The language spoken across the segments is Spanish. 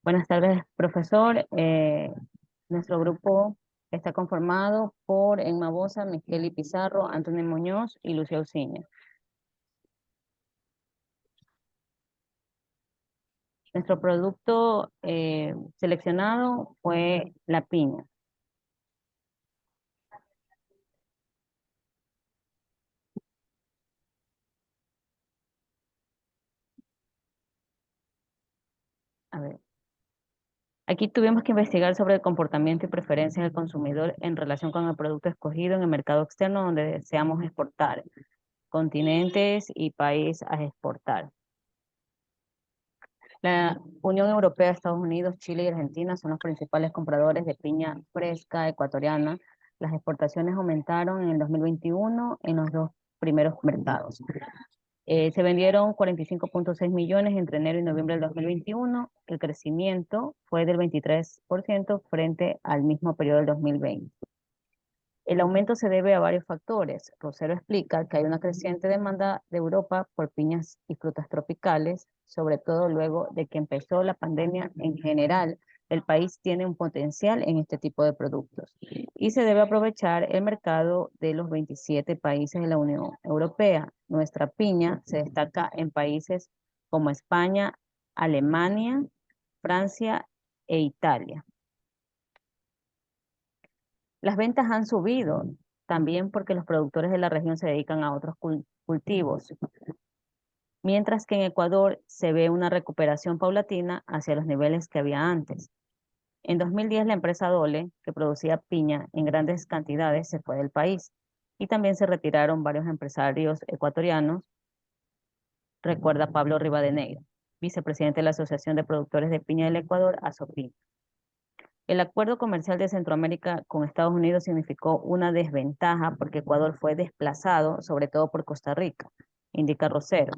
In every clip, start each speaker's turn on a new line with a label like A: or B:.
A: Buenas tardes, profesor. Nuestro grupo está conformado por Emma Bosa, Micheli Pizarro, Antonio Muñoz y Lucia Uciña. Nuestro producto seleccionado fue la piña. A ver. Aquí tuvimos que investigar sobre el comportamiento y preferencias del consumidor en relación con el producto escogido en el mercado externo donde deseamos exportar, continentes y país a exportar. La Unión Europea, Estados Unidos, Chile y Argentina son los principales compradores de piña fresca ecuatoriana. Las exportaciones aumentaron en el 2021 en los dos primeros mercados. Se vendieron 45,6 millones entre enero y noviembre del 2021. El crecimiento fue del 23% frente al mismo periodo del 2020. El aumento se debe a varios factores. Rosero explica que hay una creciente demanda de Europa por piñas y frutas tropicales, sobre todo luego de que empezó la pandemia en general. El país tiene un potencial en este tipo de productos y se debe aprovechar el mercado de los 27 países de la Unión Europea. Nuestra piña se destaca en países como España, Alemania, Francia e Italia. Las ventas han subido también porque los productores de la región se dedican a otros cultivos, mientras que en Ecuador se ve una recuperación paulatina hacia los niveles que había antes. En 2010 la empresa Dole, que producía piña en grandes cantidades, se fue del país y también se retiraron varios empresarios ecuatorianos, recuerda Pablo Rivadeneira, vicepresidente de la Asociación de Productores de Piña del Ecuador, ASOPIN. El acuerdo comercial de Centroamérica con Estados Unidos significó una desventaja porque Ecuador fue desplazado, sobre todo por Costa Rica, indica Rosero.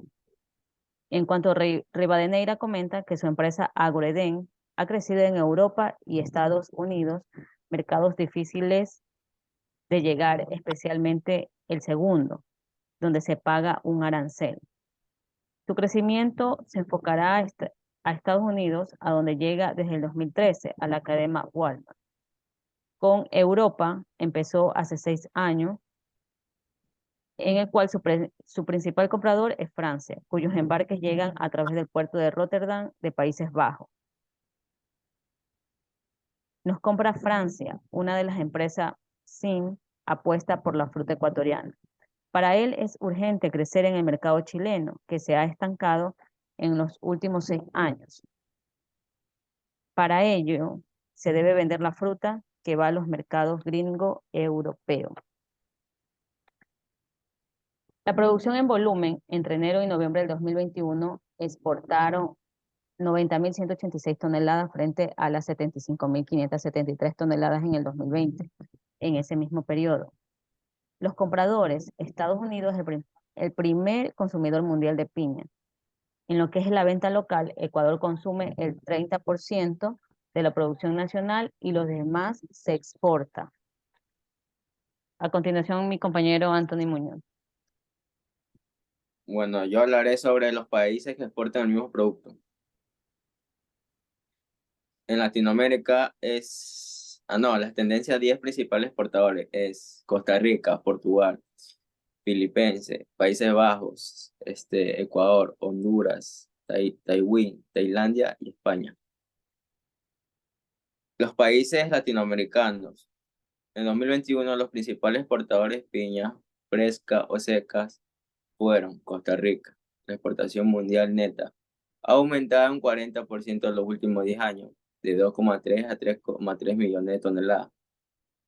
A: En cuanto a Rivadeneira comenta que su empresa Agroeden ha crecido en Europa y Estados Unidos, mercados difíciles de llegar, especialmente el segundo, donde se paga un arancel. Su crecimiento se enfocará a Estados Unidos, a donde llega desde el 2013, a la cadena Walmart. Con Europa empezó hace 6 años, en el cual su principal comprador es Francia, cuyos embarques llegan a través del puerto de Rotterdam de Países Bajos. Nos compra Francia, una de las empresas SIN apuesta por la fruta ecuatoriana. Para él es urgente crecer en el mercado chileno, que se ha estancado en los últimos 6 años. Para ello, se debe vender la fruta que va a los mercados gringo-europeo. La producción en volumen entre enero y noviembre del 2021 exportaron 90.186 toneladas frente a las 75.573 toneladas en el 2020, en ese mismo periodo. Los compradores, Estados Unidos es el primer consumidor mundial de piña. En lo que es la venta local, Ecuador consume el 30% de la producción nacional y los demás se exporta. A continuación, mi compañero Anthony Muñoz.
B: Bueno, yo hablaré sobre los países que exportan el mismo producto. En Latinoamérica las tendencias 10 principales exportadores es Costa Rica, Portugal, Filipinas, Países Bajos, Ecuador, Honduras, Taiwán, Tailandia y España. Los países latinoamericanos. En 2021 los principales exportadores de piña fresca o secas fueron Costa Rica. La exportación mundial neta ha aumentado un 40% en los últimos 10 años, de 2,3 a 3,3 millones de toneladas,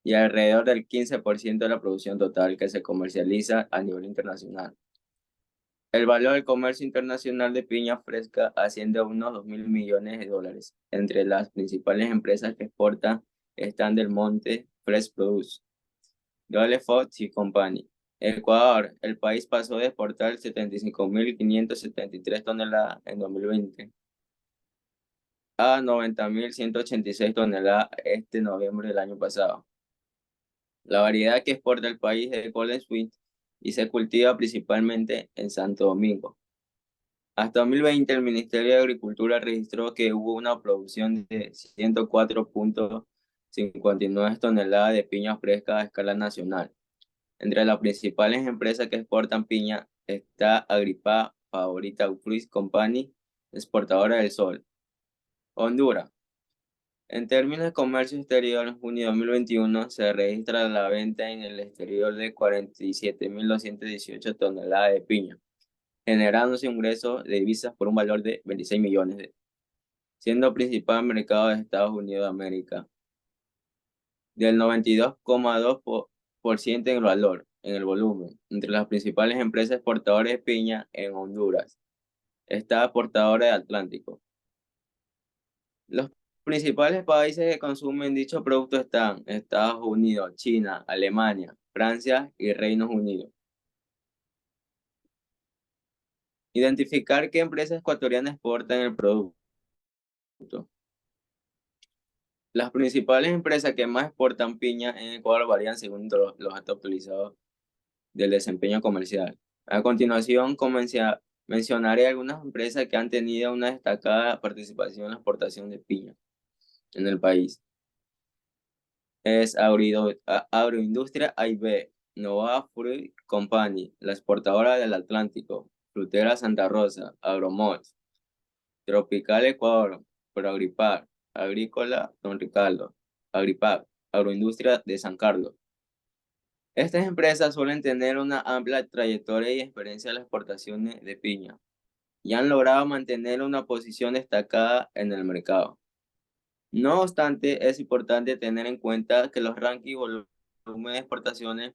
B: y alrededor del 15% de la producción total que se comercializa a nivel internacional. El valor del comercio internacional de piña fresca asciende a unos 2.000 millones de dólares. Entre las principales empresas que exportan están Del Monte, Fresh Produce, Dole Food y Company. Ecuador, el país pasó de exportar 75.573 toneladas en 2020 a 90.186 toneladas este noviembre del año pasado. La variedad que exporta el país es Golden Sweet y se cultiva principalmente en Santo Domingo. Hasta 2020, el Ministerio de Agricultura registró que hubo una producción de 104.59 toneladas de piña fresca a escala nacional. Entre las principales empresas que exportan piña está Agripa, Favorita Fruit Company, exportadora del Sol. Honduras. En términos de comercio exterior, en junio de 2021 se registra la venta en el exterior de 47.218 toneladas de piña, generándose un ingreso de divisas por un valor de 26 millones, siendo principal mercado de Estados Unidos de América, del 92,2% en el valor, en el volumen. Entre las principales empresas exportadoras de piña en Honduras está Exportadora de Atlántico. Los principales países que consumen dicho producto están Estados Unidos, China, Alemania, Francia y Reino Unido. Identificar qué empresas ecuatorianas exportan el producto. Las principales empresas que más exportan piña en Ecuador varían según los datos actualizados del desempeño comercial. A continuación, mencionaré algunas empresas que han tenido una destacada participación en la exportación de piña en el país. Es Agroindustria AIB, Nova Fruit Company, la exportadora del Atlántico, Frutera Santa Rosa, Agromolls, Tropical Ecuador, Proagripar, Agrícola Don Ricardo, Agripar, Agroindustria de San Carlos. Estas empresas suelen tener una amplia trayectoria y experiencia en las exportaciones de piña y han logrado mantener una posición destacada en el mercado. No obstante, es importante tener en cuenta que los rankings y volumen de exportaciones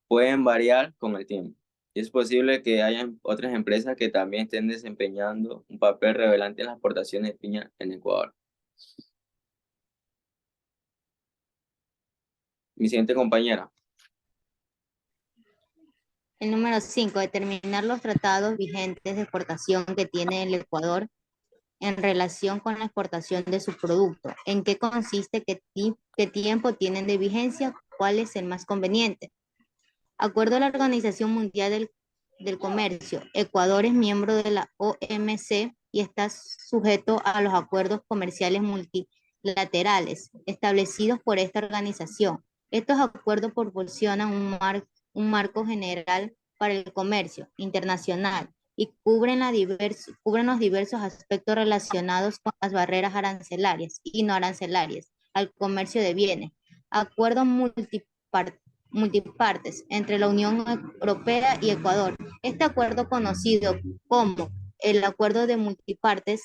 B: pueden variar con el tiempo. Y es posible que haya otras empresas que también estén desempeñando un papel relevante en las exportaciones de piña en Ecuador. Mi siguiente compañera.
C: El número 5, determinar los tratados vigentes de exportación que tiene el Ecuador en relación con la exportación de su producto. ¿En qué consiste? ¿Qué tiempo tienen de vigencia? ¿Cuál es el más conveniente? Acuerdo a la Organización Mundial del Comercio, Ecuador es miembro de la OMC y está sujeto a los acuerdos comerciales multilaterales establecidos por esta organización. Estos acuerdos proporcionan un marco general para el comercio internacional y cubren los diversos aspectos relacionados con las barreras arancelarias y no arancelarias al comercio de bienes. Acuerdos multipartes entre la Unión Europea y Ecuador. Este acuerdo, conocido como el Acuerdo de Multipartes,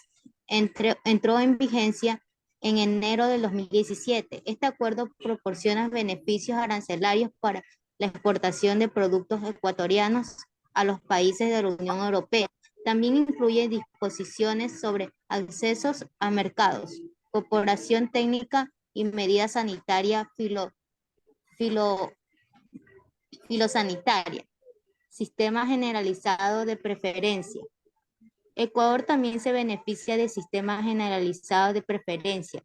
C: entró en vigencia en enero del 2017. Este acuerdo proporciona beneficios arancelarios para la exportación de productos ecuatorianos a los países de la Unión Europea. También incluye disposiciones sobre accesos a mercados, cooperación técnica y medidas sanitarias filosanitaria, sistema generalizado de preferencia. Ecuador también se beneficia del sistema generalizado de preferencia,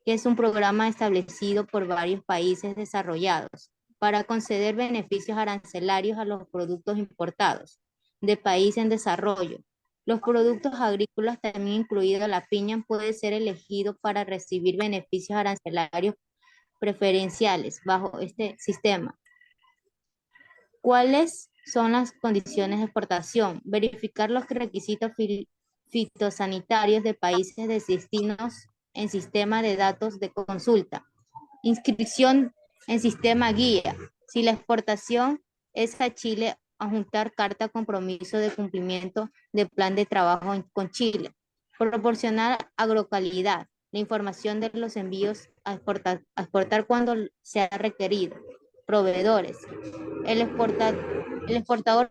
C: que es un programa establecido por varios países desarrollados para conceder beneficios arancelarios a los productos importados de países en desarrollo. Los productos agrícolas, también incluido la piña, puede ser elegido para recibir beneficios arancelarios preferenciales bajo este sistema. ¿Cuáles son las condiciones de exportación? Verificar los requisitos fitosanitarios de países de destinos en sistema de datos de consulta. Inscripción en sistema guía. Si la exportación es a Chile, adjuntar carta compromiso de cumplimiento de plan de trabajo con Chile. Proporcionar agrocalidad. La información de los envíos a exportar cuando sea requerido. Proveedores. El exportador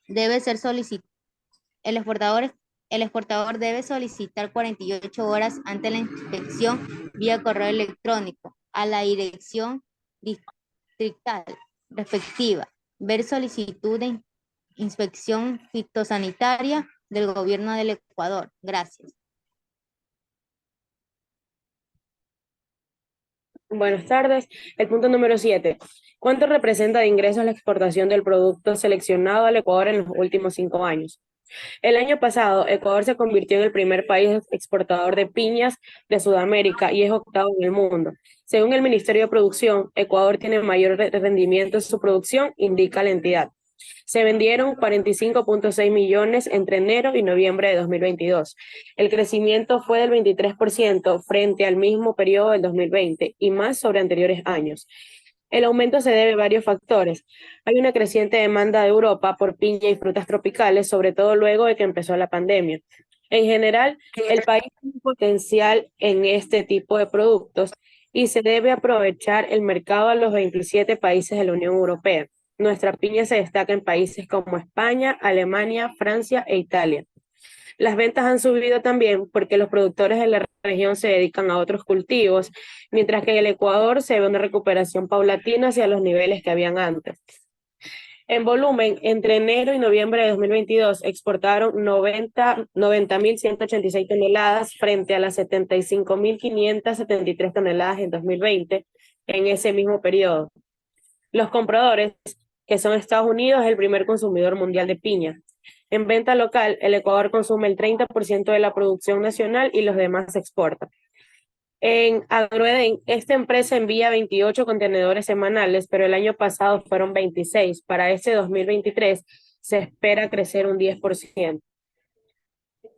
C: debe ser solicitado. El exportador debe solicitar 48 horas antes de la inspección vía correo electrónico a la dirección distrital respectiva. Ver solicitud de inspección fitosanitaria del gobierno del Ecuador. Gracias.
D: Buenas tardes. El punto número 7. ¿Cuánto representa de ingresos la exportación del producto seleccionado al Ecuador en los últimos 5 años? El año pasado, Ecuador se convirtió en el primer país exportador de piñas de Sudamérica y es octavo en el mundo. Según el Ministerio de Producción, Ecuador tiene mayor rendimiento en su producción, indica la entidad. Se vendieron 45.6 millones entre enero y noviembre de 2022. El crecimiento fue del 23% frente al mismo periodo del 2020 y más sobre anteriores años. El aumento se debe a varios factores. Hay una creciente demanda de Europa por piña y frutas tropicales, sobre todo luego de que empezó la pandemia. En general, el país tiene potencial en este tipo de productos y se debe aprovechar el mercado a los 27 países de la Unión Europea. Nuestra piña se destaca en países como España, Alemania, Francia e Italia. Las ventas han subido también porque los productores de la región se dedican a otros cultivos, mientras que en el Ecuador se ve una recuperación paulatina hacia los niveles que habían antes. En volumen, entre enero y noviembre de 2022 exportaron 90.186 toneladas frente a las 75.573 toneladas en 2020, en ese mismo periodo. Los compradores, que son Estados Unidos, es el primer consumidor mundial de piña. En venta local, el Ecuador consume el 30% de la producción nacional y los demás se exportan. En Agroeden, esta empresa envía 28 contenedores semanales, pero el año pasado fueron 26. Para este 2023 se espera crecer un 10%.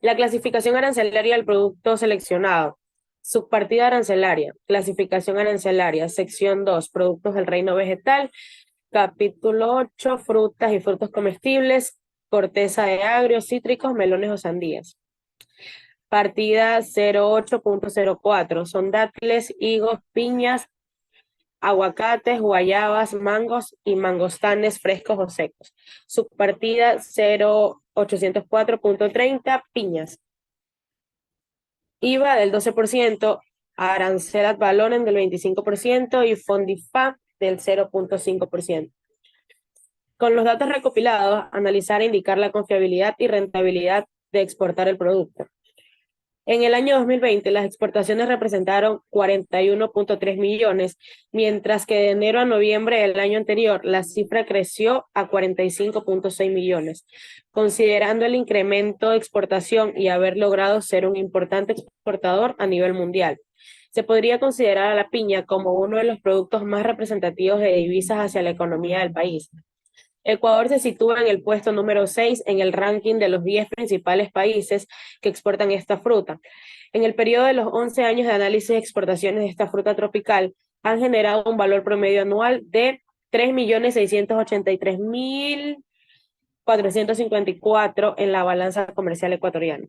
D: La clasificación arancelaria del producto seleccionado. Subpartida arancelaria, clasificación arancelaria, sección 2, productos del reino vegetal, capítulo 8, frutas y frutos comestibles, corteza de agrios, cítricos, melones o sandías. Partida 08.04, son dátiles, higos, piñas, aguacates, guayabas, mangos y mangostanes frescos o secos. Subpartida 0804.30, piñas. IVA del 12%, arancel ad valorem del 25% y Fondifap del 0.5%. Con los datos recopilados, analizar e indicar la confiabilidad y rentabilidad de exportar el producto. En el año 2020, las exportaciones representaron 41.3 millones, mientras que de enero a noviembre del año anterior, la cifra creció a 45.6 millones. Considerando el incremento de exportación y haber logrado ser un importante exportador a nivel mundial, se podría considerar a la piña como uno de los productos más representativos de divisas hacia la economía del país. Ecuador se sitúa en el puesto número 6 en el ranking de los 10 principales países que exportan esta fruta. En el periodo de los 11 años de análisis de exportaciones de esta fruta tropical, han generado un valor promedio anual de 3.683.454 en la balanza comercial ecuatoriana.